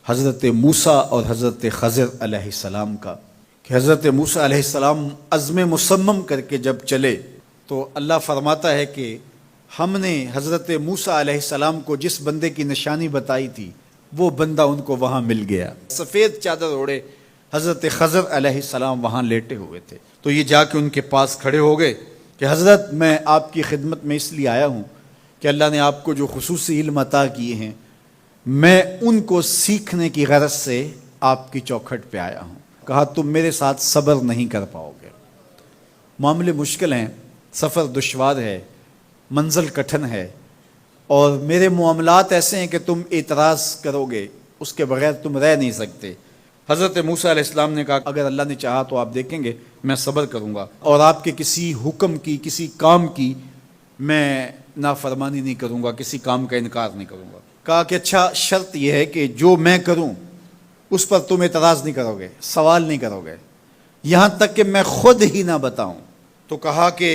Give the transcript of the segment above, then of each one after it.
حضرت موسیٰ اور حضرت خضر علیہ السلام کا، کہ حضرت موسیٰ علیہ السلام عزم مصمم کر کے جب چلے تو اللہ فرماتا ہے کہ ہم نے حضرت موسیٰ علیہ السلام کو جس بندے کی نشانی بتائی تھی وہ بندہ ان کو وہاں مل گیا۔ سفید چادر اوڑھے حضرت خضر علیہ السلام وہاں لیٹے ہوئے تھے، تو یہ جا کے ان کے پاس کھڑے ہو گئے کہ حضرت میں آپ کی خدمت میں اس لیے آیا ہوں کہ اللہ نے آپ کو جو خصوصی علم عطا کیے ہیں میں ان کو سیکھنے کی غرض سے آپ کی چوکھٹ پہ آیا ہوں۔ کہا تم میرے ساتھ صبر نہیں کر پاؤ گے، معاملے مشکل ہیں، سفر دشوار ہے، منزل کٹھن ہے، اور میرے معاملات ایسے ہیں کہ تم اعتراض کرو گے اس کے بغیر تم رہ نہیں سکتے۔ حضرت موسیٰ علیہ السلام نے کہا اگر اللہ نے چاہا تو آپ دیکھیں گے میں صبر کروں گا اور آپ کے کسی حکم کی کسی کام کی میں نافرمانی نہیں کروں گا، کسی کام کا انکار نہیں کروں گا۔ کہا کہ اچھا شرط یہ ہے کہ جو میں کروں اس پر تم اعتراض نہیں کرو گے، سوال نہیں کرو گے، یہاں تک کہ میں خود ہی نہ بتاؤں۔ تو کہا کہ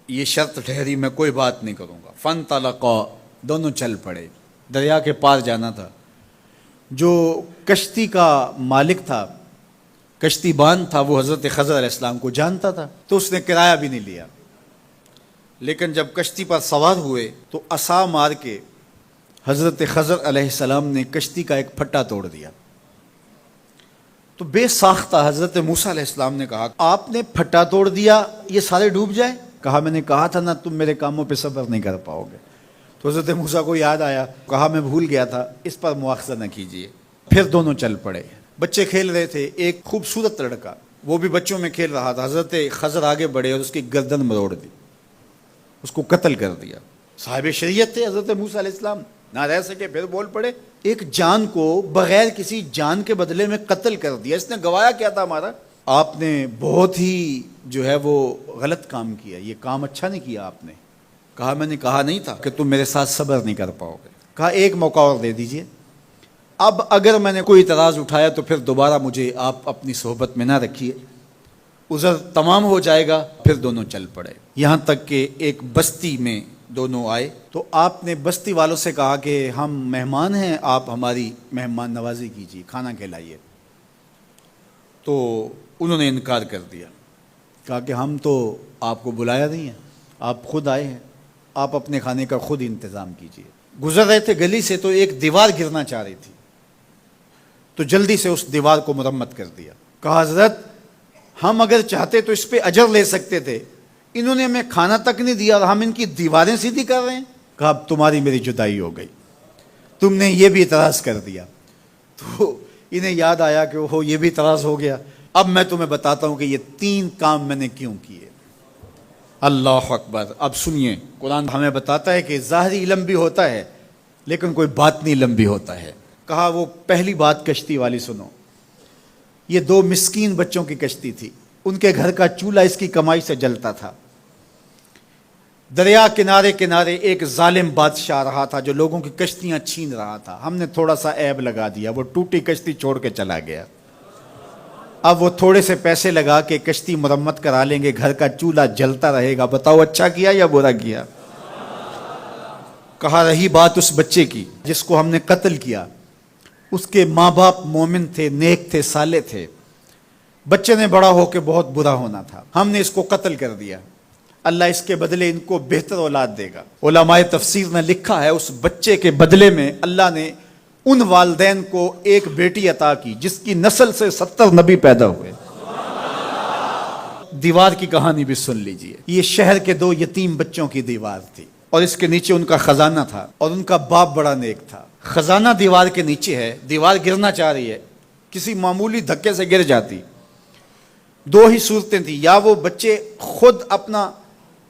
یہ شرط ٹھہری، میں کوئی بات نہیں کروں گا۔ فانطلقا، دونوں چل پڑے، دریا کے پار جانا تھا۔ جو کشتی کا مالک تھا، کشتی بان تھا، وہ حضرت خضر علیہ السلام کو جانتا تھا تو اس نے کرایہ بھی نہیں لیا، لیکن جب کشتی پر سوار ہوئے تو عصا مار کے حضرت خضر علیہ السلام نے کشتی کا ایک پھٹا توڑ دیا۔ تو بے ساختہ حضرت موسیٰ علیہ السلام نے کہا آپ نے پھٹا توڑ دیا، یہ سارے ڈوب جائیں؟ کہا میں نے کہا تھا نا تم میرے کاموں پہ صبر نہیں کر پاؤ گے۔ تو حضرت موسیٰ کو یاد آیا، کہا میں بھول گیا تھا، اس پر مواخذہ نہ کیجیے۔ پھر دونوں چل پڑے، بچے کھیل رہے تھے، ایک خوبصورت لڑکا وہ بھی بچوں میں کھیل رہا تھا۔ حضرت خضر آگے بڑھے اور اس کی گردن مروڑ دی، اس کو قتل کر دیا۔ صاحب شریعت تھے حضرت موسیٰ علیہ السلام، نہ رہ سکے، پھر بول پڑے ایک جان کو بغیر کسی جان کے بدلے میں قتل کر دیا، اس نے گوایا کیا تھا ہمارا؟ آپ نے بہت ہی جو ہے وہ غلط کام کیا، یہ کام اچھا نہیں کیا آپ نے۔ کہا میں نے کہا نہیں تھا کہ تم میرے ساتھ صبر نہیں کر پاؤ گے۔ کہا ایک موقع اور دے دیجئے، اب اگر میں نے کوئی اعتراض اٹھایا تو پھر دوبارہ مجھے آپ اپنی صحبت میں نہ رکھیے، عذر تمام ہو جائے گا۔ پھر دونوں چل پڑے، یہاں تک کہ ایک بستی میں دونوں آئے تو آپ نے بستی والوں سے کہا کہ ہم مہمان ہیں، آپ ہماری مہمان نوازی کیجیے، کھانا کھلائیے۔ تو انہوں نے انکار کر دیا، کہا کہ ہم تو آپ کو بلایا نہیں ہے، آپ خود آئے ہیں، آپ اپنے کھانے کا خود انتظام کیجیے۔ گزر رہے تھے گلی سے تو ایک دیوار گرنا چاہ رہی تھی، تو جلدی سے اس دیوار کو مرمت کر دیا۔ کہا حضرت ہم اگر چاہتے تو اس پہ اجر لے سکتے تھے، انہوں نے ہمیں کھانا تک نہیں دیا اور ہم ان کی دیواریں سیدھی کر رہے ہیں۔ کہا اب تمہاری میری جدائی ہو گئی، تم نے یہ بھی اعتراض کر دیا۔ تو انہیں یاد آیا کہ وہ یہ بھی اعتراض ہو گیا، اب میں تمہیں بتاتا ہوں کہ یہ 3 کام میں نے کیوں کیے۔ اللہ اکبر۔ اب سنیے، قرآن ہمیں بتاتا ہے کہ ظاہری علم بھی ہوتا ہے لیکن کوئی باطنی علم بھی ہوتا ہے۔ کہا وہ پہلی بات کشتی والی سنو، یہ 2 مسکین بچوں کی کشتی تھی، ان کے گھر کا چولہا اس کی کمائی سے جلتا تھا۔ دریا کنارے کنارے ایک ظالم بادشاہ رہا تھا جو لوگوں کی کشتیاں چھین رہا تھا، ہم نے تھوڑا سا عیب لگا دیا، وہ ٹوٹی کشتی چھوڑ کے چلا گیا۔ اب وہ تھوڑے سے پیسے لگا کے کشتی مرمت کرا لیں گے، گھر کا چولہا جلتا رہے گا، بتاؤ اچھا کیا یا برا کیا؟ کہا رہی بات اس بچے کی جس کو ہم نے قتل کیا، اس کے ماں باپ مومن تھے، نیک تھے، صالح تھے، بچے نے بڑا ہو کے بہت برا ہونا تھا، ہم نے اس کو قتل کر دیا، اللہ اس کے بدلے ان کو بہتر اولاد دے گا۔ علماء تفسیر نے لکھا ہے اس بچے کے بدلے میں اللہ نے ان والدین کو ایک بیٹی عطا کی جس کی نسل سے 70 نبی پیدا ہوئے۔ دیوار کی کہانی بھی سن لیجئے، یہ شہر کے 2 یتیم بچوں کی دیوار تھی اور اس کے نیچے ان کا خزانہ تھا اور ان کا باپ بڑا نیک تھا۔ خزانہ دیوار کے نیچے ہے، دیوار گرنا چاہ رہی ہے، کسی معمولی دھکے سے گر جاتی۔ 2 ہی صورتیں تھیں، یا وہ بچے خود اپنا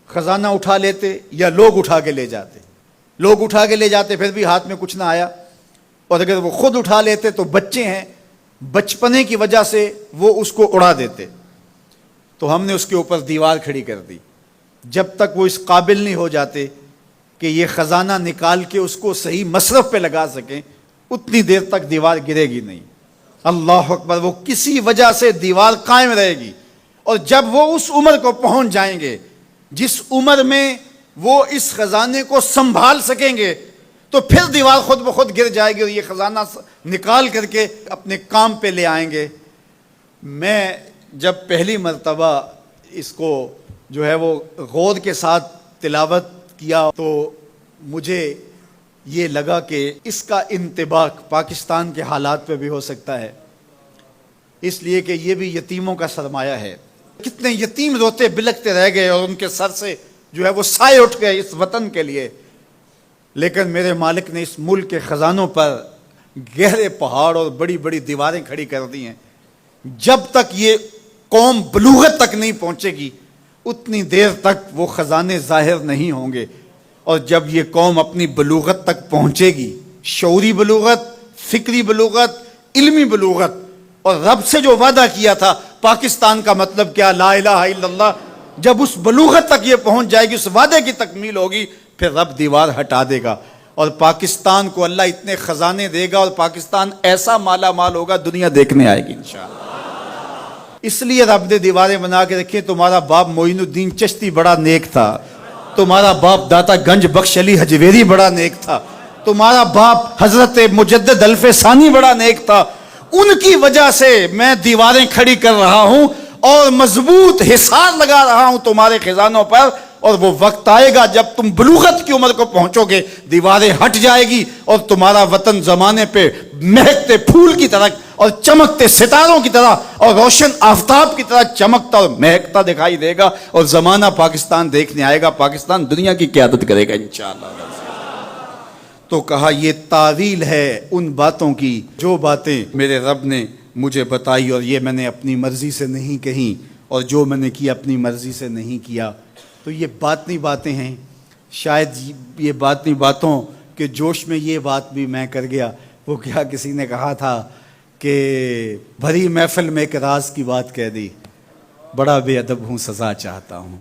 خزانہ اٹھا لیتے یا لوگ اٹھا کے لے جاتے۔ لوگ اٹھا کے لے جاتے پھر بھی ہاتھ میں کچھ نہ آیا، اور اگر وہ خود اٹھا لیتے تو بچے ہیں، بچپنے کی وجہ سے وہ اس کو اڑا دیتے۔ تو ہم نے اس کے اوپر دیوار کھڑی کر دی، جب تک وہ اس قابل نہیں ہو جاتے کہ یہ خزانہ نکال کے اس کو صحیح مصرف پہ لگا سکیں، اتنی دیر تک دیوار گرے گی نہیں۔ اللہ اکبر۔ وہ کسی وجہ سے دیوار قائم رہے گی، اور جب وہ اس عمر کو پہنچ جائیں گے جس عمر میں وہ اس خزانے کو سنبھال سکیں گے تو پھر دیوار خود بخود گر جائے گی اور یہ خزانہ نکال کر کے اپنے کام پہ لے آئیں گے۔ میں جب پہلی مرتبہ اس کو جو ہے وہ غور کے ساتھ تلاوت کیا تو مجھے یہ لگا کہ اس کا انطباق پاکستان کے حالات پہ بھی ہو سکتا ہے، اس لیے کہ یہ بھی یتیموں کا سرمایہ ہے۔ کتنے یتیم روتے بلکتے رہ گئے اور ان کے سر سے جو ہے وہ سائے اٹھ گئے اس وطن کے لیے، لیکن میرے مالک نے اس ملک کے خزانوں پر گہرے پہاڑ اور بڑی بڑی دیواریں کھڑی کر دی ہیں۔ جب تک یہ قوم بلوغت تک نہیں پہنچے گی اتنی دیر تک وہ خزانے ظاہر نہیں ہوں گے، اور جب یہ قوم اپنی بلوغت تک پہنچے گی، شعوری بلوغت، فکری بلوغت، علمی بلوغت، اور رب سے جو وعدہ کیا تھا پاکستان کا مطلب کیا، لا الہ الا اللہ، جب اس بلوغت تک یہ پہنچ جائے گی، اس وعدے کی تکمیل ہوگی، پھر رب دیوار ہٹا دے گا اور پاکستان کو اللہ اتنے خزانے دے گا اور پاکستان ایسا مالا مال ہوگا دنیا دیکھنے آئے گی انشاءاللہ۔ اس لیے رب نے دیواریں بنا کے رکھی۔ تمہارا باپ معین الدین چشتی بڑا نیک تھا، تمہارا باپ داتا گنج بخش علی حجویری بڑا نیک تھا، تمہارا باپ حضرت مجدد الف ثانی بڑا نیک تھا، ان کی وجہ سے میں دیواریں کھڑی کر رہا ہوں اور مضبوط حصار لگا رہا ہوں تمہارے خزانوں پر، اور وہ وقت آئے گا جب تم بلوغت کی عمر کو پہنچو گے، دیواریں ہٹ جائے گی اور تمہارا وطن زمانے پہ مہکتے پھول کی طرح اور چمکتے ستاروں کی طرح اور روشن آفتاب کی طرح چمکتا اور مہکتا دکھائی دے گا، اور زمانہ پاکستان دیکھنے آئے گا، پاکستان دنیا کی قیادت کرے گا انشاءاللہ۔ تو کہا یہ تعویل ہے ان باتوں کی جو باتیں میرے رب نے مجھے بتائی اور یہ میں نے اپنی مرضی سے نہیں کہیں، اور جو میں نے کیا اپنی مرضی سے نہیں کیا۔ تو یہ باطنی باتیں ہیں، شاید یہ باطنی باتوں کے جوش میں یہ بات بھی میں کر گیا۔ وہ کیا کسی نے کہا تھا کہ بھری محفل میں ایک راز کی بات کہہ دی، بڑا بے ادب ہوں سزا چاہتا ہوں۔